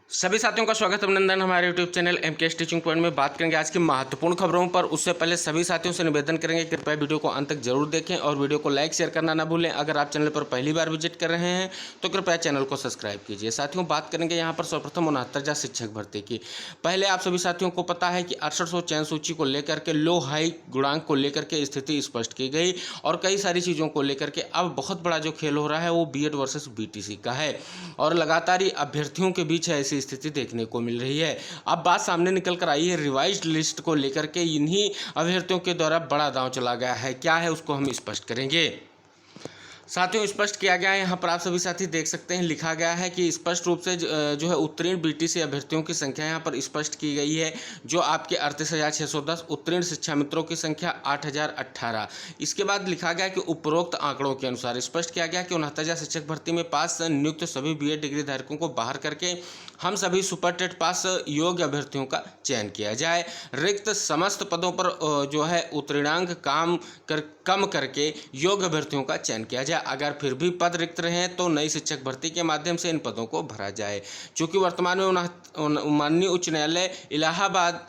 सभी साथियों का स्वागत अभिनंदन हमारे YouTube channel MK teaching point में। बात करेंगे आज की महत्वपूर्ण खबरों पर। उससे पहले सभी साथियों से निवेदन करेंगे कृपया वीडियो को अंत तक जरूर देखें और वीडियो को लाइक शेयर करना ना भूलें। अगर आप चैनल पर पहली बार विजिट कर रहे हैं तो कृपया चैनल को सब्सक्राइब कीजिए। साथियों, बात करेंगे यहाँ पर सर्वप्रथम 69,000 शिक्षक भर्ती की। पहले आप सभी साथियों को पता है कि 6800 चयन सूची को लेकर के लो हाई गुणांक को लेकर के स्थिति स्पष्ट की गई और कई सारी चीज़ों को लेकर के अब बहुत बड़ा जो खेल हो रहा है वो बीएड वर्सेस बीटीसी का है और लगातार ही अभ्यर्थियों के बीच ऐसी स्थिति देखने को मिल रही है। अब बात सामने निकल कर आई है रिवाइज्ड लिस्ट को लेकर के। इन्हीं अभ्यर्थियों के द्वारा बड़ा दांव चला गया है। क्या है उसको हम स्पष्ट करेंगे। साथियों, स्पष्ट किया गया है, यहाँ पर आप सभी साथी देख सकते हैं, लिखा गया है कि स्पष्ट रूप से जो है उत्तीर्ण बीटीसी अभ्यर्थियों की संख्या यहाँ पर स्पष्ट की गई है, जो आपके 38,610, उत्तीर्ण शिक्षा मित्रों की संख्या 8,018। इसके बाद लिखा गया कि उपरोक्त आंकड़ों के अनुसार स्पष्ट किया गया कि 69,000 शिक्षक भर्ती में पास नियुक्त सभी बीएड डिग्री धारकों को बाहर करके हम सभी सुपर टेट पास योग्य अभ्यर्थियों का चयन किया जाए। रिक्त समस्त पदों पर जो है उत्तीर्णांक कम करके योग्य अभ्यर्थियों का चयन किया जाए। अगर फिर भी पद रिक्त रहे तो नई शिक्षक भर्ती के माध्यम से इन पदों को भरा जाए। चूँकि वर्तमान में माननीय उच्च न्यायालय इलाहाबाद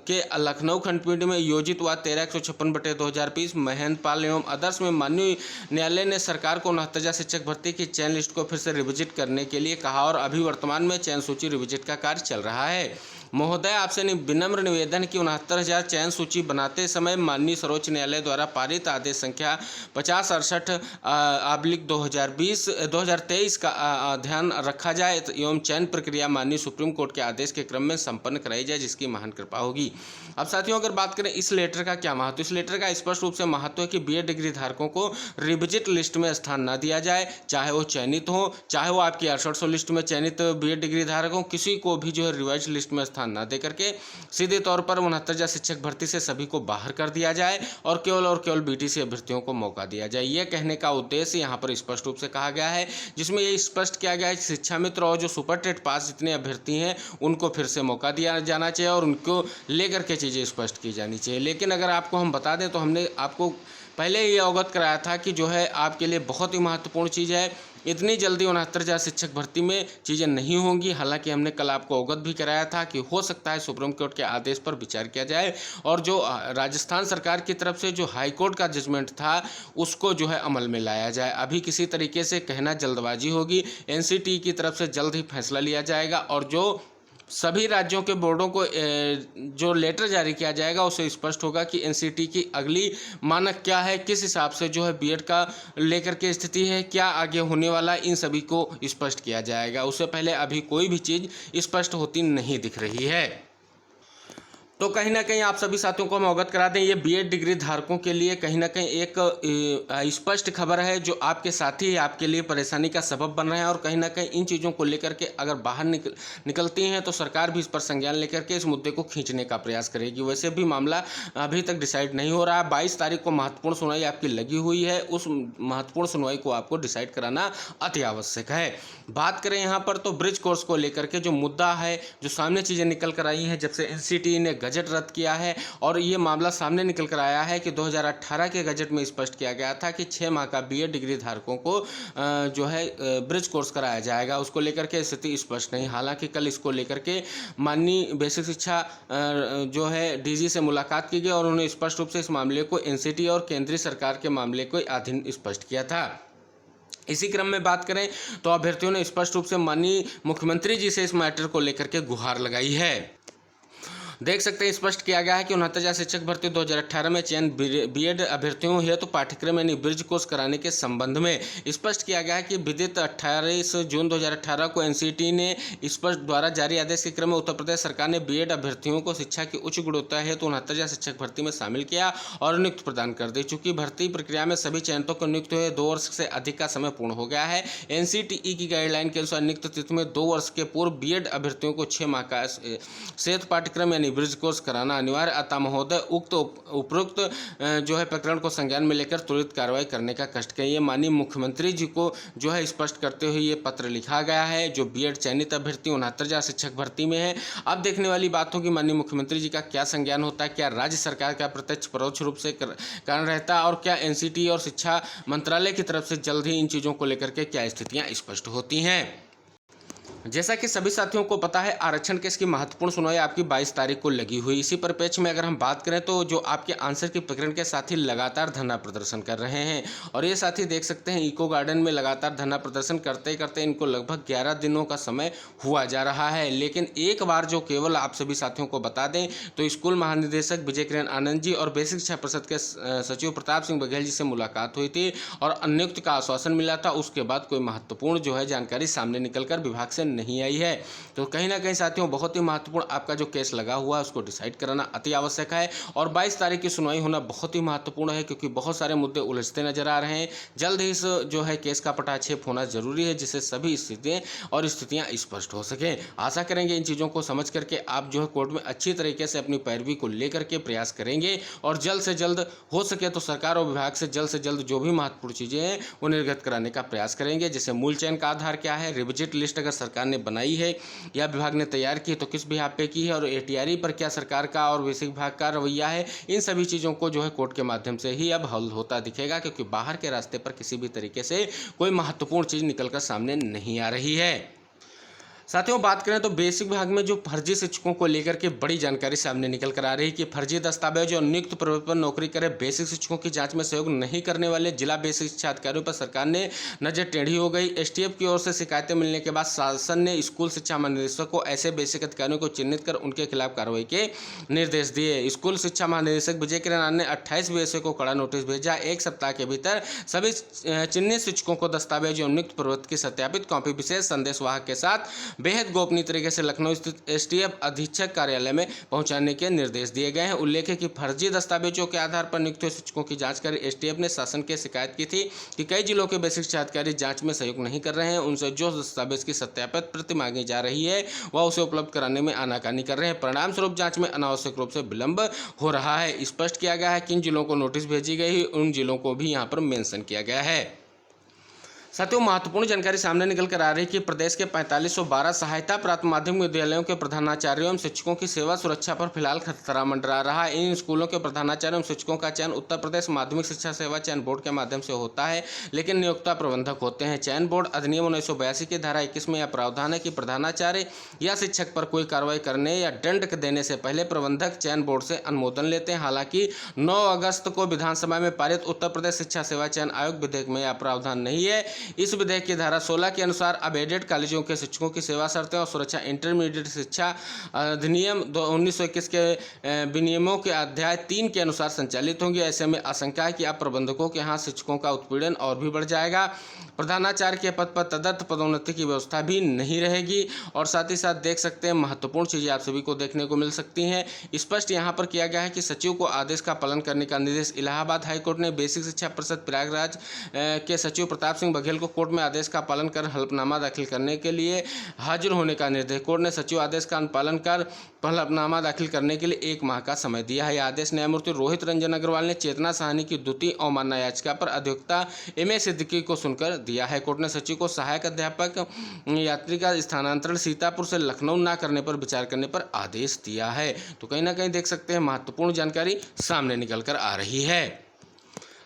के लखनऊ खंडपीठ में योजित हुआ 13,156/2020 महेंद्रपाल एवं अदर्श में माननीय न्यायालय ने सरकार को 69,000 शिक्षक भर्ती की चयन लिस्ट को फिर से रिविजिट करने के लिए कहा और अभी वर्तमान में चयन सूची रिविजिट का कार्य चल रहा है। महोदय, आपसे विनम्र निवेदन कि 69,000 चयन सूची बनाते समय माननीय सर्वोच्च न्यायालय द्वारा पारित आदेश संख्या 5068/2023 का ध्यान रखा जाए एवं चयन प्रक्रिया माननीय सुप्रीम कोर्ट के आदेश के क्रम में संपन्न कराई जाए, जिसकी महान कृपा होगी। अब साथियों, अगर बात करें इस लेटर का क्या महत्व, इस लेटर का स्पष्ट रूप से महत्व है कि बीएड डिग्री धारकों को रिविजिट लिस्ट में स्थान न दिया जाए, चाहे वो चयनित हो, चाहे वो आपकी 6800 लिस्ट में चयनित बीएड डिग्री धारक हो, किसी को भी जो है रिवाइज लिस्ट में स्थान न दे करके सीधे तौर पर 69,000 शिक्षक भर्ती से सभी को बाहर कर दिया जाए और केवल बीटीसी अभ्यर्थियों को मौका दिया जाए। यह कहने का उद्देश्य यहाँ पर स्पष्ट रूप से कहा गया है, जिसमें ये स्पष्ट किया गया है कि शिक्षा मित्र और जो सुपर टेट पास जितने अभ्यर्थी हैं उनको फिर से मौका दिया जाना चाहिए और उनको लेकर के चीज़ें स्पष्ट की जानी चाहिए। लेकिन अगर आपको हम बता दें तो हमने आपको पहले ही अवगत कराया था कि जो है आपके लिए बहुत ही महत्वपूर्ण चीज़ है, इतनी जल्दी 69,000 शिक्षक भर्ती में चीज़ें नहीं होंगी। हालांकि हमने कल आपको अवगत भी कराया था कि हो सकता है सुप्रीम कोर्ट के आदेश पर विचार किया जाए और जो राजस्थान सरकार की तरफ से जो हाई कोर्ट का जजमेंट था उसको जो है अमल में लाया जाए। अभी किसी तरीके से कहना जल्दबाजी होगी। एनसीटी की तरफ से जल्द ही फैसला लिया जाएगा और जो सभी राज्यों के बोर्डों को जो लेटर जारी किया जाएगा उससे स्पष्ट होगा कि एनसीटी की अगली मानक क्या है, किस हिसाब से जो है बीएड का लेकर के स्थिति है, क्या आगे होने वाला, इन सभी को स्पष्ट किया जाएगा। उससे पहले अभी कोई भी चीज़ स्पष्ट होती नहीं दिख रही है। तो कहीं ना कहीं आप सभी साथियों को हम अवगत करा दें, ये बीएड डिग्री धारकों के लिए कहीं ना कहीं एक स्पष्ट खबर है जो आपके साथी आपके लिए परेशानी का सबब बन रहे हैं और कहीं ना कहीं इन चीज़ों को लेकर के अगर बाहर निकलती हैं तो सरकार भी इस पर संज्ञान लेकर के इस मुद्दे को खींचने का प्रयास करेगी। वैसे भी मामला अभी तक डिसाइड नहीं हो रहा है। 22 तारीख को महत्वपूर्ण सुनवाई आपकी लगी हुई है, उस महत्वपूर्ण सुनवाई को आपको डिसाइड कराना अति आवश्यक है। बात करें यहाँ पर तो ब्रिज कोर्स को लेकर के जो मुद्दा है, जो सामने चीज़ें निकल कर आई हैं जब से एनसीटी ने गजट रद्द किया है और ये मामला सामने निकल कर आया है कि 2018 के गजट में स्पष्ट किया गया था कि 6 माह का बीएड डिग्री धारकों को जो है ब्रिज कोर्स कराया जाएगा। उसको लेकर के स्थिति स्पष्ट नहीं। हालांकि कल इसको लेकर के माननीय बेसिक शिक्षा जो है डीजी से मुलाकात की गई और उन्होंने स्पष्ट रूप से इस मामले को एनसीटी और केंद्रीय सरकार के मामले को अधीन स्पष्ट किया था। इसी क्रम में बात करें तो अभ्यर्थियों ने स्पष्ट रूप से माननीय मुख्यमंत्री जी से इस मैटर को लेकर के गुहार लगाई है। देख सकते हैं स्पष्ट किया गया है कि 69,000 शिक्षक भर्ती 2018 में चयन बीएड अभ्यर्थियों हेतु पाठ्यक्रम यानी ब्रिज कोर्स कराने के संबंध में स्पष्ट किया गया है कि विदित 28 जून 2018 को एनसीटी ने स्पष्ट द्वारा जारी आदेश के क्रम में उत्तर प्रदेश सरकार ने बीएड अभ्यर्थियों को शिक्षा की उच्च गुणवत्ता हेतु 69,000 शिक्षक भर्ती में शामिल किया और नियुक्ति प्रदान कर दी। चूंकि भर्ती प्रक्रिया में सभी चयनितों को नियुक्त हुए 2 वर्ष से अधिक का समय पूर्ण हो गया है। एनसीटीई की गाइडलाइन के अनुसार नियुक्त तिथि में 2 वर्ष के पूर्व बीएड अभ्यर्थियों को 6 माह का सेत पाठ्यक्रम ब्रिज कोर्स कराना अनिवार्य। अतः महोदय उपरोक्त जो है प्रकरण को संज्ञान में लेकर त्वरित कार्रवाई करने का कष्ट करिए। माननीय मुख्यमंत्री जी को जो है स्पष्ट करते हुए ये पत्र लिखा गया है जो बीएड चयनित अभ्यर्थी 69,000 शिक्षक भर्ती में है। अब देखने वाली बात होगी माननीय मुख्यमंत्री जी का क्या संज्ञान होता है, क्या राज्य सरकार का प्रत्यक्ष परोक्ष रूप से कारण रहता है और क्या एनसीटी और शिक्षा मंत्रालय की तरफ से जल्द ही इन चीज़ों को लेकर के क्या स्थितियाँ स्पष्ट होती हैं। जैसा कि सभी साथियों को पता है, आरक्षण केस की महत्वपूर्ण सुनवाई आपकी 22 तारीख को लगी हुई। इसी परिप्रेक्ष्य में अगर हम बात करें तो जो आपके आंसर की प्रकरण के साथी लगातार धरना प्रदर्शन कर रहे हैं और ये साथी देख सकते हैं इको गार्डन में लगातार धरना प्रदर्शन करते करते इनको लगभग 11 दिनों का समय हुआ जा रहा है। लेकिन एक बार जो केवल आप सभी साथियों को बता दें तो स्कूल महानिदेशक विजय किरण आनंद जी और बेसिक शिक्षा परिषद के सचिव प्रताप सिंह बघेल जी से मुलाकात हुई थी और नियुक्ति का आश्वासन मिला था। उसके बाद कोई महत्वपूर्ण जो है जानकारी सामने निकलकर विभाग से नहीं आई है। तो कहीं ना कहीं साथियों बहुत ही महत्वपूर्ण आपका जो केस लगा हुआ है उसको डिसाइड कराना अति आवश्यक है और 22 तारीख की सुनवाई होना बहुत ही महत्वपूर्ण है, क्योंकि बहुत सारे मुद्दे उलझते नजर आ रहे हैं। जल्द ही इस जो है केस का पटाक्षेप होना जरूरी है, जिससे सभी स्थितियां स्पष्ट हो सके। आशा करेंगे इन चीज़ों को समझ करके आप जो है कोर्ट में अच्छी तरीके से अपनी पैरवी को लेकर के प्रयास करेंगे और जल्द से जल्द हो सके तो सरकार और विभाग से जल्द जो भी महत्वपूर्ण चीज़ें हैं वो निर्गत कराने का प्रयास करेंगे। जैसे मूल चयन का आधार क्या है, रिविजिट लिस्ट अगर सरकार ने बनाई है या विभाग ने तैयार की है तो किस बिहाफ पे की है, और एटीआरई पर क्या सरकार का और बेसिक विभाग का रवैया है, इन सभी चीज़ों को जो है कोर्ट के माध्यम से ही अब हल होता दिखेगा, क्योंकि बाहर के रास्ते पर किसी भी तरीके से कोई महत्वपूर्ण चीज़ निकलकर सामने नहीं आ रही है। साथियों बात करें तो बेसिक विभाग में जो फर्जी शिक्षकों को लेकर के बड़ी जानकारी सामने निकल कर आ रही है कि फर्जी दस्तावेज और नियुक्त पद पर नौकरी करे बेसिक शिक्षकों की जांच में सहयोग नहीं करने वाले जिला बेसिक शिक्षा अधिकारियों पर सरकार ने नजर टेढ़ी हो गई। एसटीएफ की ओर से शिकायतें मिलने के बाद शासन ने स्कूल शिक्षा महानिदेशक को ऐसे बेसिक अधिकारियों को चिन्हित कर उनके खिलाफ कार्रवाई के निर्देश दिए। स्कूल शिक्षा महानिदेशक विजय किरण आनंद ने 28 बीएसए को कड़ा नोटिस भेजा। एक सप्ताह के भीतर सभी चिन्हित शिक्षकों को दस्तावेज और नियुक्त प्रवृत्ति की सत्यापित कॉपी विशेष संदेशवाहक के साथ बेहद गोपनीय तरीके से लखनऊ स्थित एसटीएफ अधीक्षक कार्यालय में पहुंचाने के निर्देश दिए गए हैं। उल्लेख है कि फर्जी दस्तावेजों के आधार पर नियुक्त शिक्षकों की जांच कर एसटीएफ ने शासन की शिकायत की थी कि कई जिलों के बेसिक शिक्षा अधिकारी जांच में सहयोग नहीं कर रहे हैं। उनसे जो दस्तावेज की सत्यापित प्रति मांगी जा रही है वह उसे उपलब्ध कराने में आनाकानी कर रहे हैं। परिणाम स्वरूप जांच में अनावश्यक रूप से विलंब हो रहा है। स्पष्ट किया गया है किन जिलों को नोटिस भेजी गई, उन जिलों को भी यहाँ पर मेंशन किया गया है। साथियों महत्वपूर्ण जानकारी सामने निकल कर आ रही है कि प्रदेश के 4512 सहायता प्राप्त माध्यमिक विद्यालयों के प्रधानाचार्यों एवं शिक्षकों की सेवा सुरक्षा पर फिलहाल खतरा मंडरा रहा है। इन स्कूलों के प्रधानाचार्य एवं शिक्षकों का चयन उत्तर प्रदेश माध्यमिक शिक्षा सेवा चयन बोर्ड के माध्यम से होता है, लेकिन नियोक्ता प्रबंधक होते हैं। चयन बोर्ड अधिनियम 1982 की धारा 21 में यह प्रावधान है कि प्रधानाचार्य या शिक्षक पर कोई कार्रवाई करने या दंड देने से पहले प्रबंधक चयन बोर्ड से अनुमोदन लेते हैं। हालांकि 9 अगस्त को विधानसभा में पारित उत्तर प्रदेश शिक्षा सेवा चयन आयोग विधेयक में यह प्रावधान नहीं है। इस विधेयक की धारा 16 के अनुसार अब एडेड कॉलेजों के शिक्षकों की सेवा शर्तें और सुरक्षा इंटरमीडिएट शिक्षा अधिनियम 1921 के विनियमों के अध्याय 3 के अनुसार संचालित होंगी। ऐसे में आशंका है कि अब प्रबंधकों के यहाँ शिक्षकों का उत्पीड़न और भी बढ़ जाएगा। प्रधानाचार्य के पद पर तदर्थ पदोन्नति की व्यवस्था भी नहीं रहेगी। और साथ ही साथ देख सकते हैं महत्वपूर्ण चीज़ें आप सभी को देखने को मिल सकती हैं। स्पष्ट यहाँ पर किया गया है कि सचिव को आदेश का पालन करने का निर्देश इलाहाबाद हाईकोर्ट ने बेसिक शिक्षा परिषद प्रयागराज के सचिव प्रताप सिंह बघेल को कोर्ट में आदेश का पालन कर हलफनामा दाखिल करने के लिए हाजिर होने का निर्देश। कोर्ट ने सचिव आदेश का अनुपालन कर हलफनामा दाखिल करने के लिए 1 माह का समय दिया है। यह आदेश न्यायमूर्ति रोहित रंजन अग्रवाल ने चेतना साहनी की द्वितीय अवमानना याचिका पर अधिवक्ता एम.ए. सिद्दीकी को सुनकर दिया है। कोर्ट ने सचिव को सहायक अध्यापक यात्री का स्थानांतरण सीतापुर से लखनऊ न करने पर विचार करने पर आदेश दिया है। तो कहीं ना कहीं देख सकते हैं महत्वपूर्ण जानकारी सामने निकल कर आ रही है।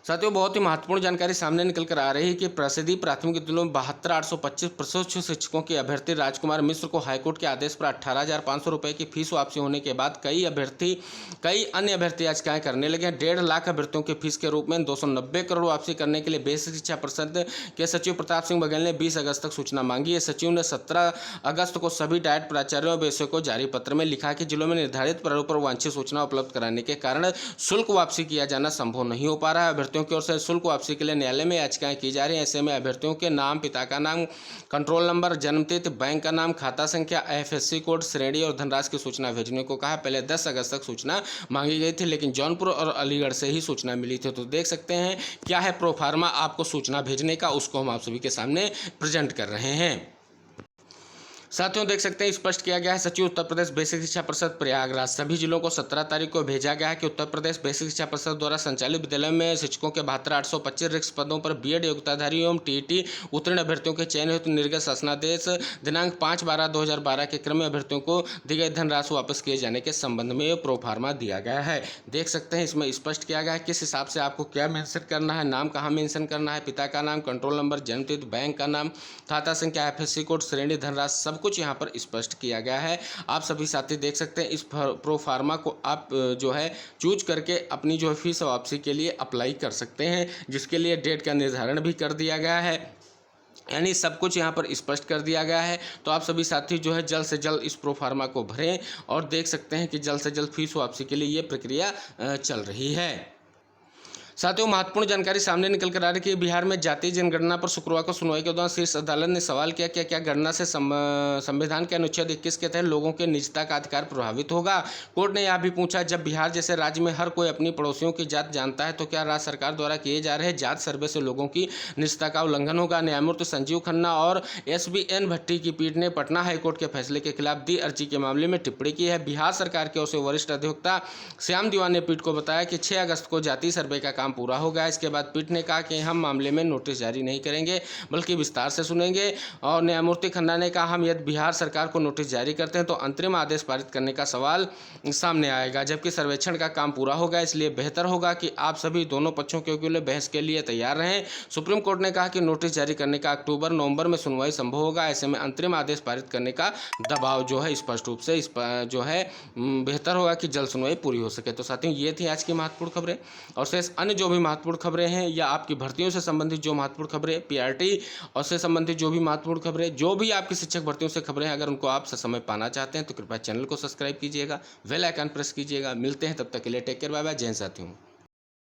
साथियों बहुत ही महत्वपूर्ण जानकारी सामने निकल कर आ रही है कि प्रसिद्धि प्राथमिक विद्यालयों में 72,825 प्रशिक्षु शिक्षकों के अभ्यर्थी राजकुमार मिश्र को हाईकोर्ट के आदेश पर 18,500 रुपये की फीस वापसी होने के बाद कई अन्य अभ्यर्थी याचिकाएं करने लगे। 1.5 लाख अभ्यर्थियों की फीस के रूप में 290 करोड़ वापसी करने के लिए बेसिक शिक्षा परिषद के सचिव प्रताप सिंह बघेल ने 20 अगस्त तक सूचना मांगी है। सचिव ने 17 अगस्त को सभी डायट प्राचार्यों और बेसिक को जारी पत्र में लिखा कि जिलों में निर्धारित प्रारूप पर वांछित सूचना उपलब्ध कराने के कारण शुल्क वापसी किया जाना संभव नहीं हो पा रहा है। अभ्यर्थियों की ओर से शुल्क वापसी के लिए न्यायालय में याचिकाएं की जा रही हैं। ऐसे में अभ्यर्थियों के नाम, पिता का नाम, कंट्रोल नंबर, जन्मतिथि, बैंक का नाम, खाता संख्या, IFSC कोड, श्रेणी और धनराशि की सूचना भेजने को कहा। पहले 10 अगस्त तक सूचना मांगी गई थी, लेकिन जौनपुर और अलीगढ़ से ही सूचना मिली थी। तो देख सकते हैं क्या है प्रोफार्मा आपको सूचना भेजने का, उसको हम आप सभी के सामने प्रेजेंट कर रहे हैं। साथियों देख सकते हैं स्पष्ट किया गया है सचिव उत्तर प्रदेश बेसिक शिक्षा परिषद प्रयागराज सभी जिलों को 17 तारीख को भेजा गया है कि उत्तर प्रदेश बेसिक शिक्षा परिषद द्वारा संचालित विद्यालयों में शिक्षकों के 72,825 रिक्त पदों पर बीएड योग्यताधारी एवं टीईटी उत्तीर्ण अभ्यर्थियों के चयन हेतु निर्गत शासनादेश दिनांक 5/12/2012 के क्रम में अभ्यर्थियों को दी गई धनराशि वापस किए जाने के संबंध में प्रोफार्मा दिया गया है। देख सकते हैं इसमें स्पष्ट किया गया है किस हिसाब से आपको क्या मेंशन करना है, नाम कहाँ मेंशन करना है, पिता का नाम, कंट्रोल नंबर, जन्मतिथि, बैंक का नाम, खाता संख्या, IFSC कोड, श्रेणी, धनराशि सब सब कुछ यहाँ पर स्पष्ट किया गया है। आप सभी साथी देख सकते हैं, इस प्रो फार्मा को आप जो है चूज करके अपनी जो है फीस वापसी के लिए अप्लाई कर सकते हैं, जिसके लिए डेट का निर्धारण भी कर दिया गया है। यानी सब कुछ यहाँ पर स्पष्ट कर दिया गया है। तो आप सभी साथी जो है जल्द से जल्द इस प्रो फार्मा को भरें और देख सकते हैं कि जल्द से जल्द फीस वापसी के लिए ये प्रक्रिया चल रही है। साथियों, महत्वपूर्ण जानकारी सामने निकल कर आ रही है कि बिहार में जातीय जनगणना पर शुक्रवार को सुनवाई के दौरान शीर्ष अदालत ने सवाल किया कि क्या गणना से संविधान के अनुच्छेद 21 के तहत लोगों के निजता का अधिकार प्रभावित होगा। कोर्ट ने यह भी पूछा, जब बिहार जैसे राज्य में हर कोई अपनी पड़ोसियों की जात जानता है तो क्या राज्य सरकार द्वारा किए जा रहे जात सर्वे से लोगों की निजता का उल्लंघन होगा। न्यायमूर्ति संजीव खन्ना और SBN भट्टी की पीठ ने पटना हाईकोर्ट के फैसले के खिलाफ दी अर्जी के मामले में टिप्पणी की है। बिहार सरकार की ओर से वरिष्ठ अधिवक्ता श्याम दीवान ने पीठ को बताया कि 6 अगस्त को जातीय सर्वे का काम पूरा हो गया। इसके बाद पीठ ने कहा कि हम मामले में नोटिस जारी नहीं करेंगे बल्कि विस्तार से सुनेंगे। और न्यायमूर्ति खन्ना ने कहा, हम यदि बिहार सरकार को नोटिस जारी करते हैं तो अंतरिम आदेश पारित करने का सवाल सामने आएगा, जबकि सर्वेक्षण का काम पूरा होगा। इसलिए बेहतर होगा कि आप सभी दोनों पक्षों के वकील बहस के लिए तैयार रहें। सुप्रीम कोर्ट ने कहा कि नोटिस जारी करने का अक्टूबर-नवंबर में सुनवाई संभव होगा। ऐसे में अंतरिम आदेश पारित करने का दबाव जो है स्पष्ट रूप से जो है बेहतर होगा कि जल्द सुनवाई पूरी हो सके। तो साथियों, ये थी आज की महत्वपूर्ण खबरें और शेष अन्य जो भी महत्वपूर्ण खबरें हैं या आपकी भर्तियों से संबंधित जो महत्वपूर्ण खबरें, PRT और से संबंधित जो भी महत्वपूर्ण खबरें, जो भी आपकी शिक्षक भर्तियों से खबरें, अगर उनको आप समय पाना चाहते हैं तो कृपया चैनल को सब्सक्राइब कीजिएगा, बेल आइकन प्रेस कीजिएगा। मिलते हैं, तब तक के लिए टेक केयर, बाय बाय, जय हिंद साथियों।